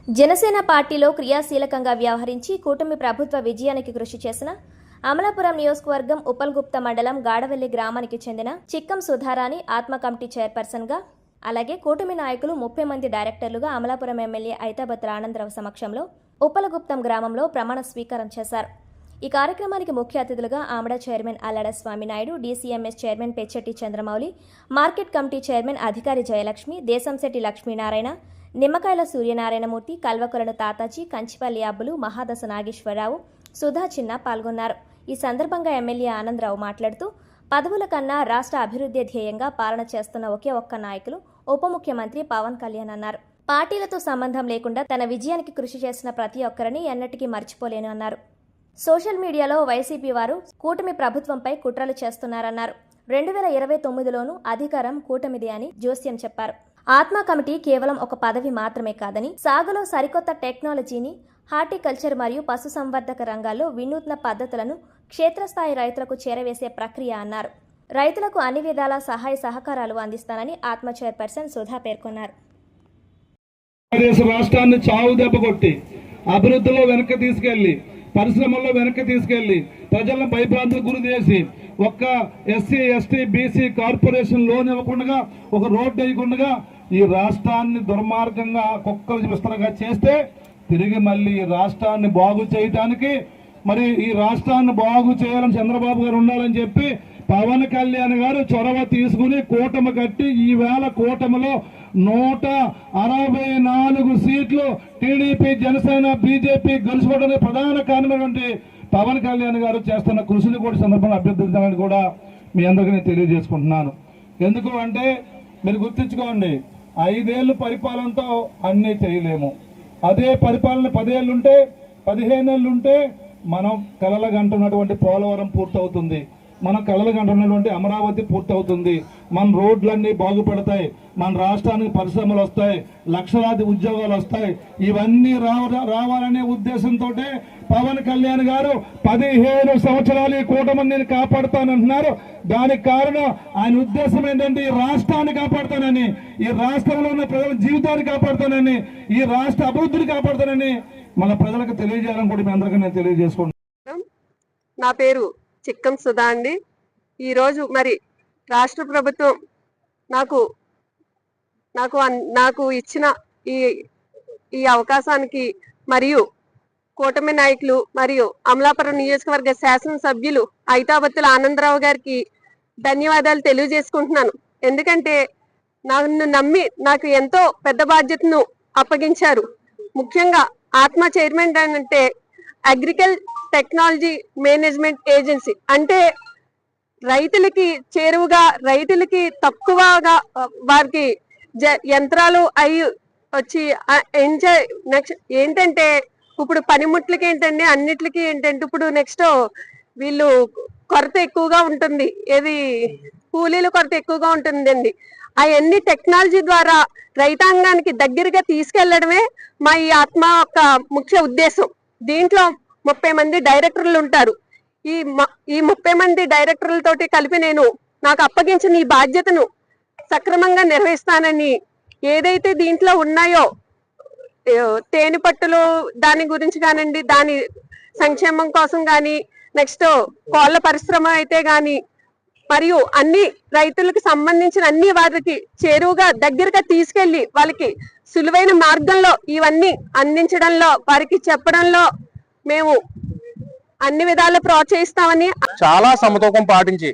జనసేన పార్టీలో క్రియాశీలకంగా వ్యవహరించి కూటమి ప్రభుత్వ విజయానికి కృషి చేసిన అమలాపురం నియోజకవర్గం ఉప్పల్గుప్త మండలం గాడవెల్లి గ్రామానికి చెందిన చిక్కం సుధారాణి ఆత్మ కమిటీ చైర్పర్సన్గా, అలాగే కూటమి నాయకులు 30 మంది డైరెక్టర్లుగా అమలాపురం ఎమ్మెల్యే ఐతాబత్తుల ఆనందరావు సమక్షంలో ఉప్పలగుప్తం గ్రామంలో ప్రమాణ స్వీకారం చేశారు. ఈ కార్యక్రమానికి ముఖ్య అతిథులుగా Amada chairman Allada Swaminaidu, DCMS chairman Pechetti Chandramouli, market committee chairman అధికారి జయలక్ష్మి, దేశంశెట్టి లక్ష్మీనారాయణ, నిమ్మకాయల సూర్యనారాయణమూర్తి, కల్వకొలను తాతాజీ, కంచిపల్లి అబ్బులు, మహాదశ నాగేశ్వరరావు, సుధా చిన్న పాల్గొన్నారు. ఈ సందర్భంగా ఎమ్మెల్యే ఆనందరావు మాట్లాడుతూ, పదవుల కన్నా రాష్ట్ర అభివృద్ధి ధ్యేయంగా పాలన చేస్తున్న ఒకే ఒక్క నాయకులు ఉప ముఖ్యమంత్రి పవన్ కళ్యాణ్ అన్నారు. పార్టీలతో సంబంధం లేకుండా తన విజయానికి కృషి చేసిన ప్రతి ఒక్కరిని ఎన్నటికీ మర్చిపోలేను అన్నారు. సోషల్ మీడియాలో వైసీపీ వారు కూటమి ప్రభుత్వంపై కుట్రలు చేస్తున్నారన్నారు. 2029లోనూ అధికారం కూటమిది అని జోస్యం చెప్పారు. ఆత్మ కమిటీ కేవలం ఒక పదవి మాత్రమే కాదని, సాగులో సరికొత్త టెక్నాలజీని, హార్టికల్చర్ మరియు పశుసంవర్ధక రంగాల్లో వినూత్న పద్ధతులను క్షేత్రస్థాయి రైతులకు చేరవేసే ప్రక్రియ అన్నారు. రైతులకు అన్ని విధాల సహాయ సహకారాలు అందిస్తానని ఆత్మ చైర్పర్సన్ సుధా పేర్కొన్నారు. రాష్ట్రాన్ని చావు దెబ్బ కొట్టి అభివృద్ధిలో వెనక్కి తీసుకెళ్లి, పరిశ్రమల్లో వెనక్కి తీసుకెళ్లి, ప్రజలను భయభ్రాంతులకు గురి చేసి, ఒక్క SC ST BC corporation loan ఇవ్వకుండా, ఒక రోడ్డు వేయకుండా ఈ రాష్ట్రాన్ని దుర్మార్గంగా కుక్కలు విస్తరగా చేస్తే, తిరిగి మళ్ళీ ఈ రాష్ట్రాన్ని బాగు చేయటానికి, మరి ఈ రాష్ట్రాన్ని బాగు చేయాలని చంద్రబాబు గారు ఉండాలని చెప్పి పవన్ కళ్యాణ్ గారు చొరవ తీసుకుని కూటమి కట్టి, ఈవేళ కూటమిలో 164 సీట్లు టీడీపీ, జనసేన, బీజేపీ గెలుచుకోవడానికి ప్రధాన కారణమైనటువంటి పవన్ కళ్యాణ్ గారు చేస్తున్న కృషిని కూడా సందర్భంగా అభ్యర్థించాలని కూడా మీ అందరికీ నేను తెలియజేసుకుంటున్నాను. ఎందుకు అంటే మీరు గుర్తించుకోండి, 5 ఏళ్ళు పరిపాలనతో అన్నీ చేయలేము. అదే పరిపాలన 10 ఏళ్ళుంటే, 15 ఏళ్ళుంటే మనం కలలుగంటున్నటువంటి పోలవరం పూర్తవుతుంది, మన కలలుగంటున్నటువంటి అమరావతి పూర్తవుతుంది, మన రోడ్లన్నీ బాగుపడతాయి, మన రాష్ట్రానికి పరిశ్రమలు వస్తాయి, లక్షలాది ఉద్యోగాలు వస్తాయి. ఇవన్నీ రావాలనే ఉద్దేశంతో పవన్ కళ్యాణ్ గారు 15 సంవత్సరాలు ఈ కూటమిని కాపాడుతానంటున్నారు. దానికి కారణం ఆయన ఉద్దేశం ఏంటంటే ఈ రాష్ట్రాన్ని కాపాడుతానని, ఈ రాష్ట్రంలో ఉన్న ప్రజల జీవితాన్ని కాపాడుతానని, ఈ రాష్ట్ర అభివృద్ధిని కాపాడుతానని మన ప్రజలకు తెలియజేయాలని కూడా మీ అందరికీ నేను తెలియజేసుకుంటున్నాను. నా పేరు చిక్కం సుధా అండి. ఈరోజు మరి రాష్ట్ర ప్రభుత్వం నాకు ఇచ్చిన ఈ అవకాశానికి మరియు కూటమి నాయకులు మరియు అమలాపురం నియోజకవర్గ శాసనసభ్యులు ఐతాబత్తుల ఆనందరావు గారికి ధన్యవాదాలు తెలియజేసుకుంటున్నాను. ఎందుకంటే నన్ను నమ్మి నాకు ఎంతో పెద్ద బాధ్యతను అప్పగించారు. ముఖ్యంగా ఆత్మ చైర్మన్ అంటే టెక్నాలజీ మేనేజ్మెంట్ ఏజెన్సీ అంటే రైతులకి చేరువుగా, రైతులకి తక్కువగా వారికి యంత్రాలు అయి వచ్చి నెక్స్ట్ ఏంటంటే ఇప్పుడు పనిముట్లకి ఏంటంటే అన్నిటికి ఏంటంటే ఇప్పుడు నెక్స్ట్ వీళ్ళు కొరత ఎక్కువగా ఉంటుంది, ఏది కూలీల కొరత ఎక్కువగా ఉంటుందండి. అవన్నీ టెక్నాలజీ ద్వారా రైతాంగానికి దగ్గరగా తీసుకెళ్లడమే మా ఈ ఆత్మ యొక్క ముఖ్య ఉద్దేశం. దీంట్లో 30 మంది డైరెక్టర్లు ఉంటారు. ఈ 30 మంది డైరెక్టర్లతోటి కలిపి నాకు అప్పగించిన ఈ బాధ్యతను సక్రమంగా నిర్వహిస్తానని, ఏదైతే దీంట్లో ఉన్నాయో తేనె పట్టులు దాని గురించి కానివ్వండి, దాని సంక్షేమం కోసం కానీ, నెక్స్ట్ కోళ్ల పరిశ్రమ అయితే గాని, మరియు అన్ని రైతులకు సంబంధించిన అన్ని వారికి చేరువుగా దగ్గరగా తీసుకెళ్లి వాళ్ళకి సులువైన మార్గంలో ఇవన్నీ అందించడంలో, వారికి చెప్పడంలో మేము అన్ని విధాలు ప్రోత్సహిస్తామని, చాలా సమతూకం పాటించి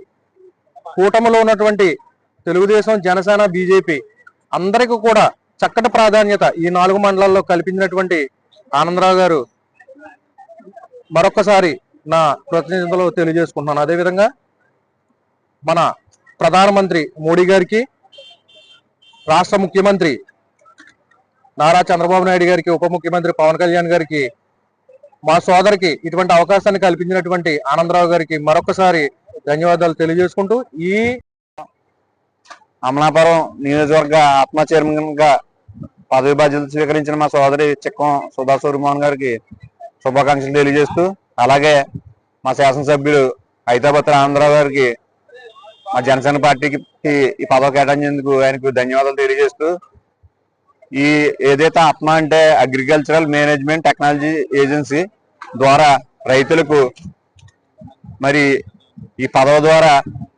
కూటమిలో ఉన్నటువంటి తెలుగుదేశం, జనసేన, బీజేపీ అందరికీ కూడా చక్కటి ప్రాధాన్యత ఈ 4 మండలాల్లో కల్పించినటువంటి ఆనందరావు గారు మరొకసారి నా కృతజ్ఞతలు తెలియజేసుకుంటున్నాను. అదేవిధంగా మన ప్రధానమంత్రి మోడీ గారికి, రాష్ట్ర ముఖ్యమంత్రి నారా చంద్రబాబు నాయుడు గారికి, ఉప ముఖ్యమంత్రి పవన్ కళ్యాణ్ గారికి, మా సోదరికి ఇటువంటి అవకాశాన్ని కల్పించినటువంటి ఆనందరావు గారికి మరొకసారి ధన్యవాదాలు తెలియజేసుకుంటూ, ఈ అమలాపురం నియోజకవర్గ ఆత్మ చైర్మన్ గా పదవి బాధ్యతలు స్వీకరించిన మా సోదరి చిక్కం సుధా సూర్యమోహన్ గారికి శుభాకాంక్షలు తెలియజేస్తూ, అలాగే మా శాసనసభ్యులు ఐతాబత్తుల ఆనందరావు గారికి మా జనసేన పార్టీకి ఈ పదవి కేటాయించేందుకు ఆయనకు ధన్యవాదాలు తెలియజేస్తూ, ఈ ఏదైతే ఆత్మ అంటే అగ్రికల్చరల్ మేనేజ్మెంట్ టెక్నాలజీ ఏజెన్సీ ద్వారా రైతులకు మరి ఈ పదవి ద్వారా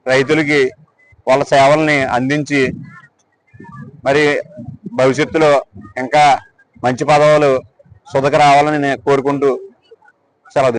రైతులకి వాళ్ళ సేవల్ని అందించి మరి భవిష్యత్తులో ఇంకా మంచి పదవులు సుదక రావాలని నేను కోరుకుంటూ సెలవు.